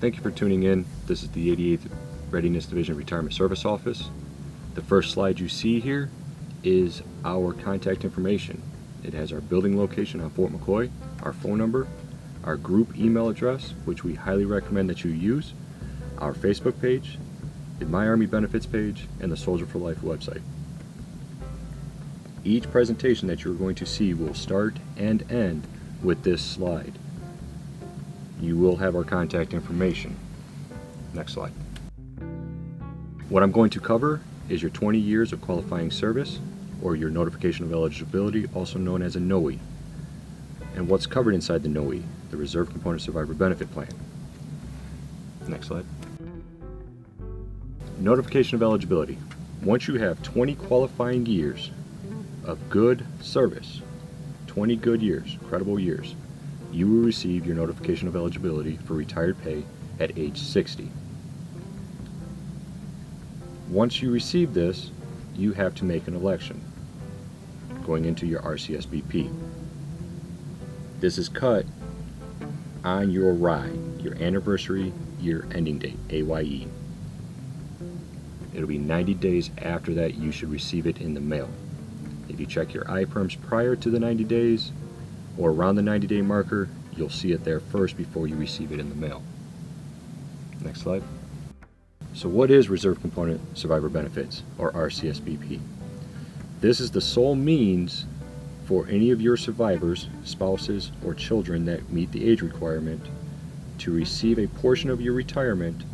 Thank you for tuning in. This is the 88th Readiness Division Retirement Service Office. The first slide you see here is our contact information. It has our building location on Fort McCoy, our phone number, our group email address, which we highly recommend that you use, our Facebook page, the My Army Benefits page, and the Soldier for Life website. Each presentation that you're going to see will start and end with this slide. You will have our contact information. Next slide. What I'm going to cover is your 20 years of qualifying service, or your Notification of Eligibility, also known as a NOE, and what's covered inside the NOE, the Reserve Component Survivor Benefit Plan. Next slide. Notification of Eligibility. Once you have 20 qualifying years of good service, 20 good years, credible years, you will receive your Notification of Eligibility for retired pay at age 60. Once you receive this, you have to make an election going into your RCSBP. This is cut on your RYE, your anniversary year ending date, AYE. It'll be 90 days after that you should receive it in the mail. If you check your iPerms prior to the 90 days or around the 90-day marker, you'll see it there first before you receive it in the mail. Next slide. So what is Reserve Component Survivor Benefits, or RCSBP? This is the sole means for any of your survivors, spouses, or children that meet the age requirement to receive a portion of your retirement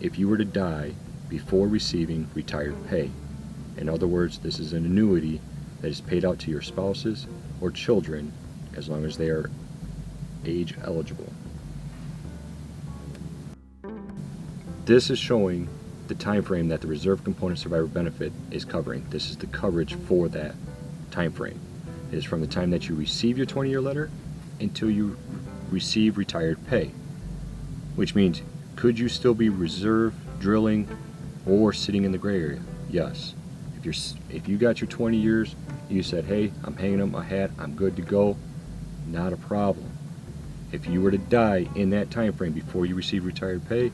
if you were to die before receiving retired pay. In other words, this is an annuity that is paid out to your spouses or children as long as they are age eligible. This is showing the time frame that the Reserve Component Survivor Benefit is covering. This is the coverage for that time frame. It is from the time that you receive your 20-year letter until you receive retired pay, which means could you still be reserve, drilling, or sitting in the gray area? Yes. If you got your 20 years, you said, hey, I'm hanging up my hat, I'm good to go, not a problem. If you were to die in that time frame before you receive retired pay,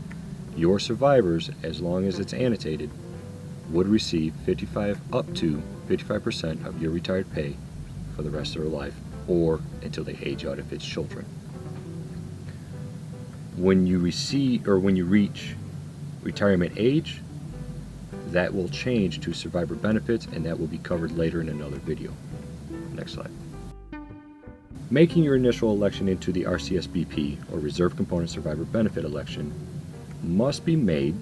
your survivors, as long as it's annotated, would receive up to 55% of your retired pay for the rest of their life, or until they age out if it's children. When you reach retirement age, that will change to survivor benefits, and that will be covered later in another video. Next slide. Making your initial election into the RCSBP, or Reserve Component Survivor Benefit election, must be made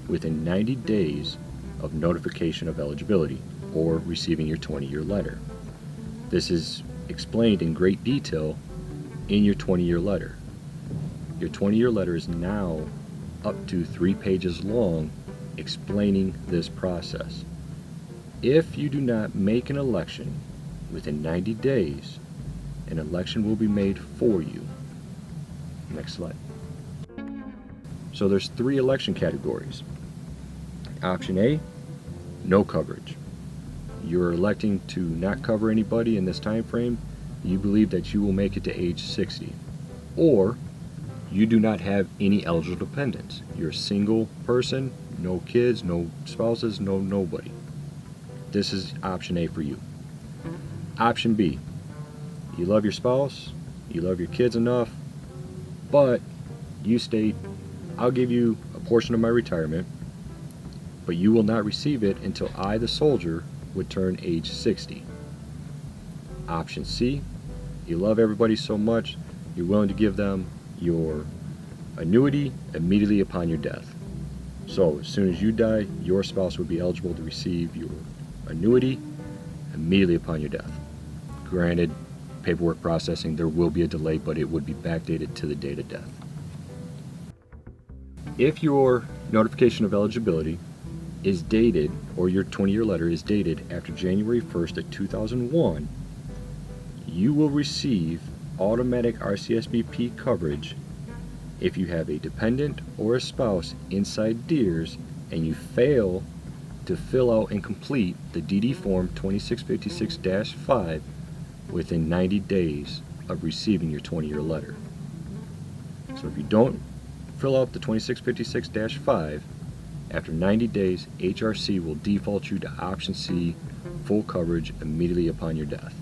within 90 days of notification of eligibility, or receiving your 20-year letter. This is explained in great detail in your 20-year letter. Your 20-year letter is now up to 3 pages long, explaining this process. If you do not make an election within 90 days, an election will be made for you. Next slide. So there's 3 election categories. Option A, no coverage. You're electing to not cover anybody in this time frame. You believe that you will make it to age 60. Or you do not have any eligible dependents. You're a single person, no kids, no spouses, no nobody. This is option A for you. Option B, you love your spouse, you love your kids enough, but you state, I'll give you a portion of my retirement, but you will not receive it until I, the soldier, would turn age 60. Option C, you love everybody so much, you're willing to give them your annuity immediately upon your death. So as soon as you die, your spouse would be eligible to receive your annuity immediately upon your death. Granted, paperwork processing, there will be a delay, but it would be backdated to the date of death. If your notification of eligibility is dated, or your 20-year letter is dated after January 1st of 2001, you will receive automatic RCSBP coverage if you have a dependent or a spouse inside DEERS and you fail to fill out and complete the DD Form 2656-5 within 90 days of receiving your 20-year letter. So if you don't fill out the 2656-5, after 90 days, HRC will default you to option C, full coverage immediately upon your death.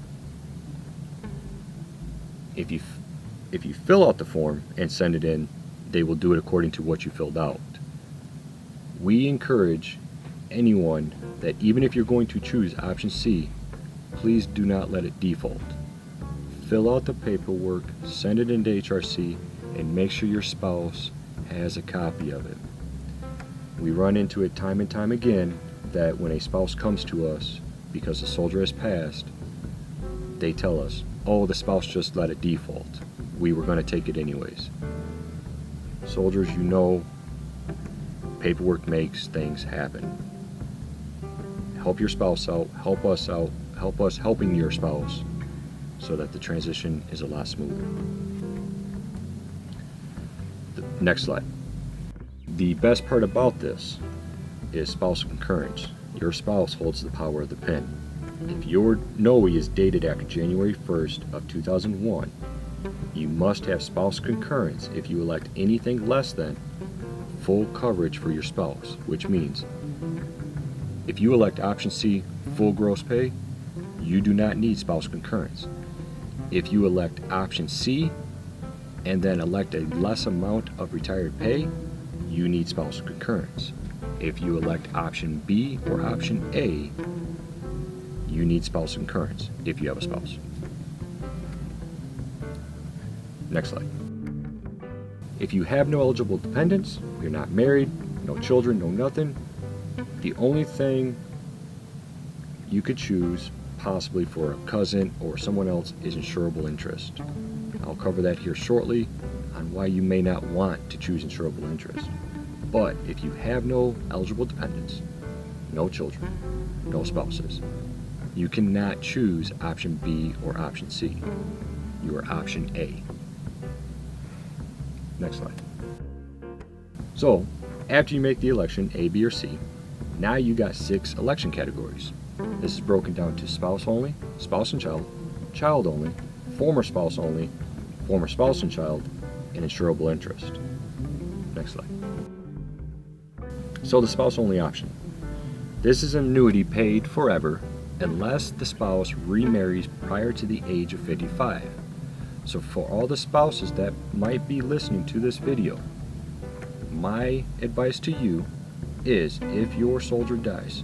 If you fill out the form and send it in, they will do it according to what you filled out. We encourage anyone that even if you're going to choose option C, please do not let it default. Fill out the paperwork, send it into HRC, and make sure your spouse has a copy of it. We run into it time and time again that when a spouse comes to us because the soldier has passed, they tell us, oh, the spouse just let it default. We were going to take it anyways. Soldiers, you know, paperwork makes things happen. Help your spouse out, help us helping your spouse so that the transition is a lot smoother. Next slide. The best part about this is spousal concurrence. Your spouse holds the power of the pen. If your NOE is dated after January 1st of 2001, you must have spouse concurrence if you elect anything less than full coverage for your spouse, which means if you elect option C, full gross pay, you do not need spouse concurrence. If you elect option C and then elect a less amount of retired pay, you need spousal concurrence. If you elect option B or option A, you need spousal concurrence if you have a spouse. Next slide. If you have no eligible dependents, you're not married, no children, no nothing, the only thing you could choose possibly for a cousin or someone else is insurable interest. I'll cover that here shortly on why you may not want to choose insurable interest. But if you have no eligible dependents, no children, no spouses, you cannot choose option B or option C. You are option A. Next slide. So, after you make the election A, B, or C, now you got 6 election categories. This is broken down to spouse only, spouse and child only, former spouse only, former spouse and child, and insurable interest. Next slide. So the spouse only option. This is an annuity paid forever unless the spouse remarries prior to the age of 55. So for all the spouses that might be listening to this video, my advice to you is if your soldier dies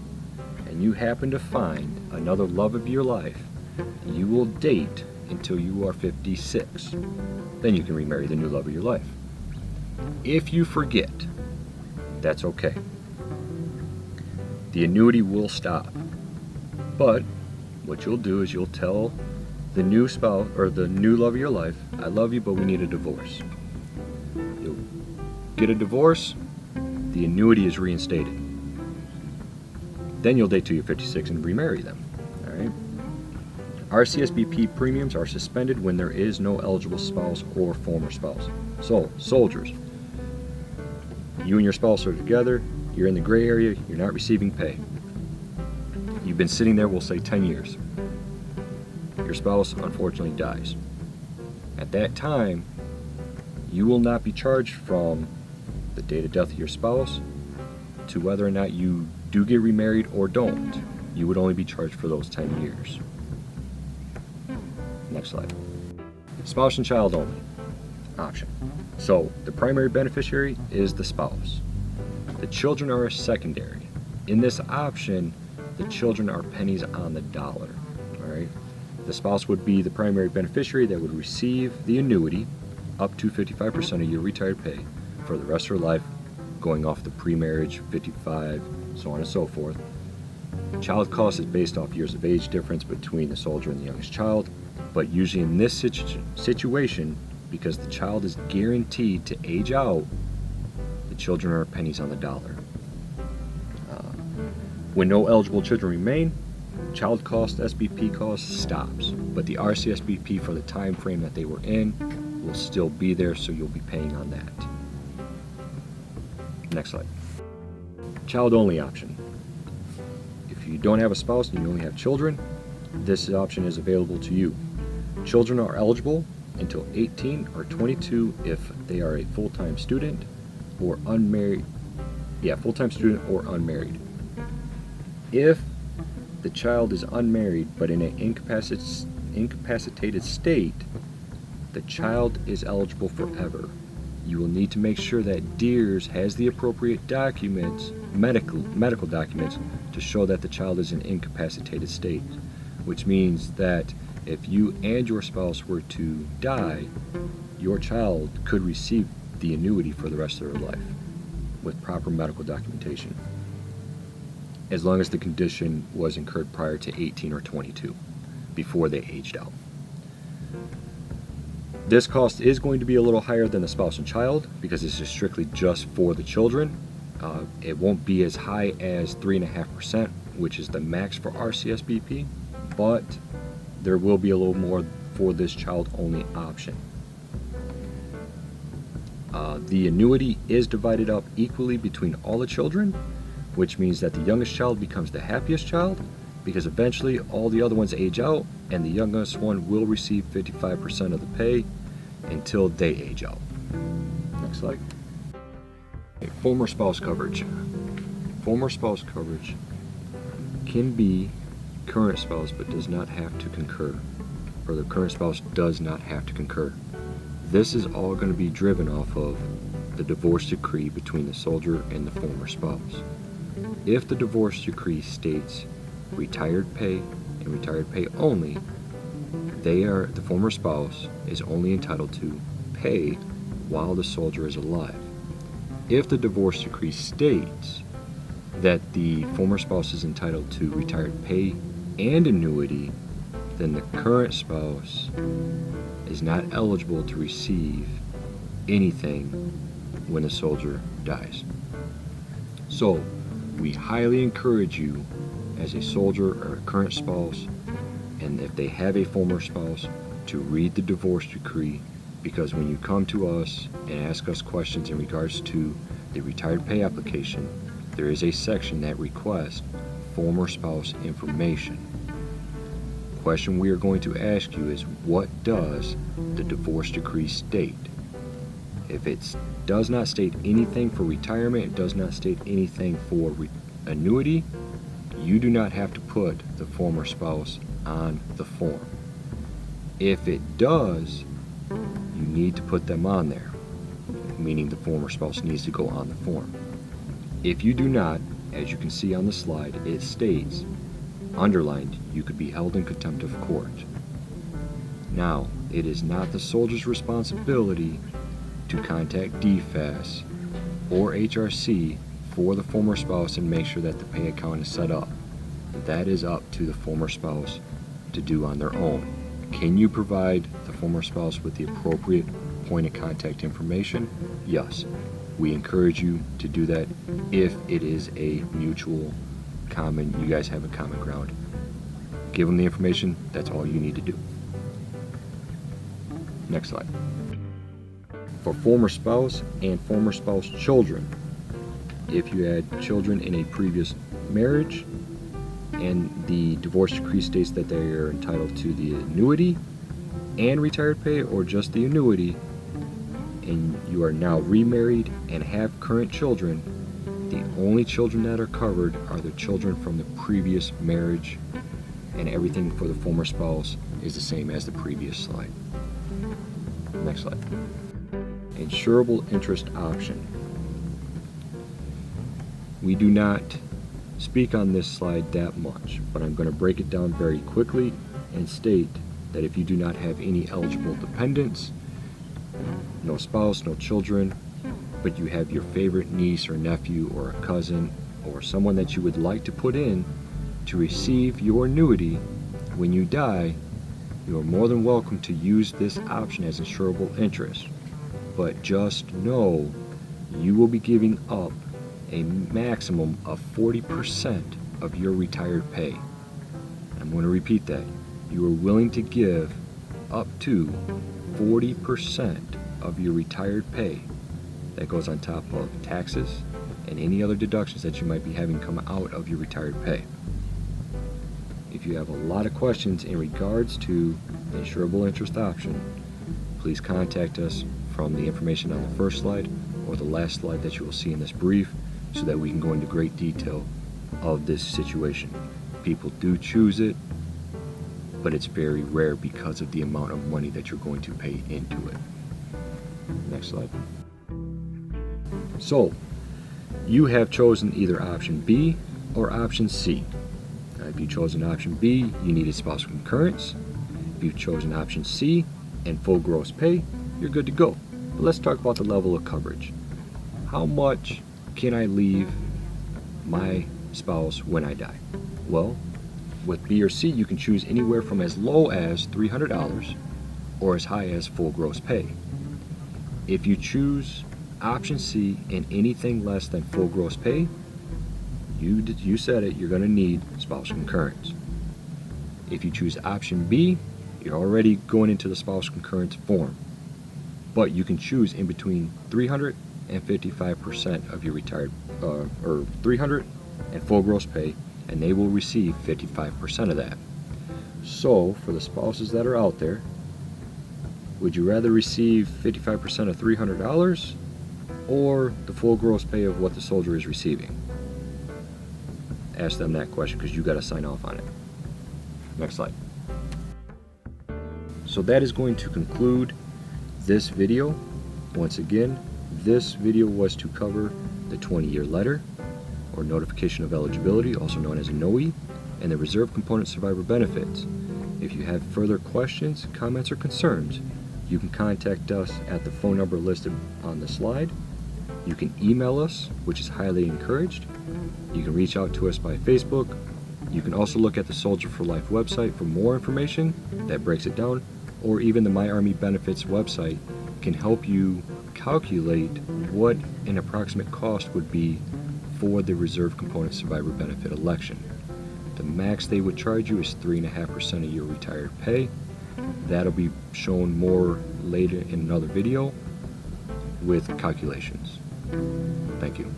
and you happen to find another love of your life, you will date until you are 56. Then you can remarry the new love of your life. If you forget, that's okay. The annuity will stop. But what you'll do is you'll tell the new spouse or the new love of your life, I love you, but we need a divorce. You'll get a divorce, the annuity is reinstated. Then you'll date till you're 56 and remarry them. All right? RCSBP premiums are suspended when there is no eligible spouse or former spouse. So, soldiers, you and your spouse are together, you're in the gray area, you're not receiving pay. You've been sitting there, we'll say 10 years. Your spouse unfortunately dies. At that time, you will not be charged from the date of death of your spouse to whether or not you do get remarried or don't. You would only be charged for those 10 years. Next slide. Spouse and child only option. So the primary beneficiary is the spouse. The children are a secondary. In this option, the children are pennies on the dollar. All right. The spouse would be the primary beneficiary that would receive the annuity up to 55% of your retired pay for the rest of her life, going off the pre-marriage, 55, so on and so forth. Child cost is based off years of age difference between the soldier and the youngest child, but usually in this situation, because the child is guaranteed to age out, the children are pennies on the dollar. When no eligible children remain, child cost, SBP cost stops, but the RCSBP for the time frame that they were in will still be there, so you'll be paying on that. Next slide. Child only option. If you don't have a spouse and you only have children, this option is available to you. Children are eligible until 18 or 22 if they are a full-time student, or unmarried. Yeah, full-time student or unmarried. If the child is unmarried but in an incapacitated state, the child is eligible forever. You will need to make sure that DEERS has the appropriate documents, medical documents, to show that the child is in incapacitated state, which means that if you and your spouse were to die, your child could receive the annuity for the rest of their life with proper medical documentation, as long as the condition was incurred prior to 18 or 22, before they aged out. This cost is going to be a little higher than the spouse and child because this is strictly just for the children. It won't be as high as 3.5%, which is the max for RCSBP, but there will be a little more for this child-only option. The annuity is divided up equally between all the children, which means that the youngest child becomes the happiest child, because eventually all the other ones age out and the youngest one will receive 55% of the pay until they age out. Next slide. Okay, former spouse coverage. Former spouse coverage can be current spouse but does not have to concur, or the current spouse does not have to concur. This is all going to be driven off of the divorce decree between the soldier and the former spouse. If the divorce decree states retired pay and retired pay only, the former spouse is only entitled to pay while the soldier is alive. If the divorce decree states that the former spouse is entitled to retired pay and annuity, then the current spouse is not eligible to receive anything when the soldier dies. So, we highly encourage you as a soldier or a current spouse, and if they have a former spouse, to read the divorce decree, because when you come to us and ask us questions in regards to the retired pay application, there is a section that requests former spouse information. The question we are going to ask you is, what does the divorce decree state? If it does not state anything for retirement, it does not state anything for annuity, you do not have to put the former spouse on the form. If it does, you need to put them on there, meaning the former spouse needs to go on the form. If you do not, as you can see on the slide, it states, underlined, you could be held in contempt of court. Now, it is not the soldier's responsibility to contact DFAS or HRC for the former spouse and make sure that the pay account is set up. That is up to the former spouse to do on their own. Can you provide the former spouse with the appropriate point of contact information? Yes. We encourage you to do that if it is a mutual common, you guys have a common ground. Give them the information, that's all you need to do. Next slide. For former spouse and former spouse children, if you had children in a previous marriage and the divorce decree states that they are entitled to the annuity and retired pay, or just the annuity, and you are now remarried and have current children, the only children that are covered are the children from the previous marriage, and everything for the former spouse is the same as the previous slide. Next slide. Insurable interest option. We do not speak on this slide that much, but I'm going to break it down very quickly and state that if you do not have any eligible dependents, no spouse, no children, but you have your favorite niece or nephew or a cousin or someone that you would like to put in to receive your annuity when you die, you are more than welcome to use this option as insurable interest. But just know you will be giving up a maximum of 40% of your retired pay. I'm going to repeat that. You are willing to give up to 40% of your retired pay. That goes on top of taxes and any other deductions that you might be having come out of your retired pay. If you have a lot of questions in regards to the insurable interest option, please contact us from the information on the first slide or the last slide that you will see in this brief, so that we can go into great detail of this situation. People do choose it, but it's very rare because of the amount of money that you're going to pay into it. Next slide. So, you have chosen either option B or option C. If you've chosen option B, you needed spousal concurrence. If you've chosen option C and full gross pay, you're good to go. But let's talk about the level of coverage. How much can I leave my spouse when I die? Well, with B or C, you can choose anywhere from as low as $300 or as high as full gross pay. If you choose option C and anything less than full gross pay, you said it, you're going to need spousal concurrence. If you choose option B, you're already going into the spousal concurrence form, but you can choose in between 300 and 55% of your retired, or 300 and full gross pay, and they will receive 55% of that. So for the spouses that are out there, would you rather receive 55% of $300 or the full gross pay of what the soldier is receiving? Ask them that question, because you got to sign off on it. Next slide. So that is going to conclude this video. Once again, this video was to cover the 20-year letter, or notification of eligibility, also known as a NOE, and the reserve component survivor benefits. If you have further questions, comments, or concerns, you can contact us at the phone number listed on the slide. You can email us, which is highly encouraged. You can reach out to us by Facebook. You can also look at the Soldier for Life website for more information that breaks it down, or even the My Army Benefits website can help you calculate what an approximate cost would be for the reserve component survivor benefit election. The max they would charge you is 3.5% of your retired pay. That'll be shown more later in another video with calculations. Thank you.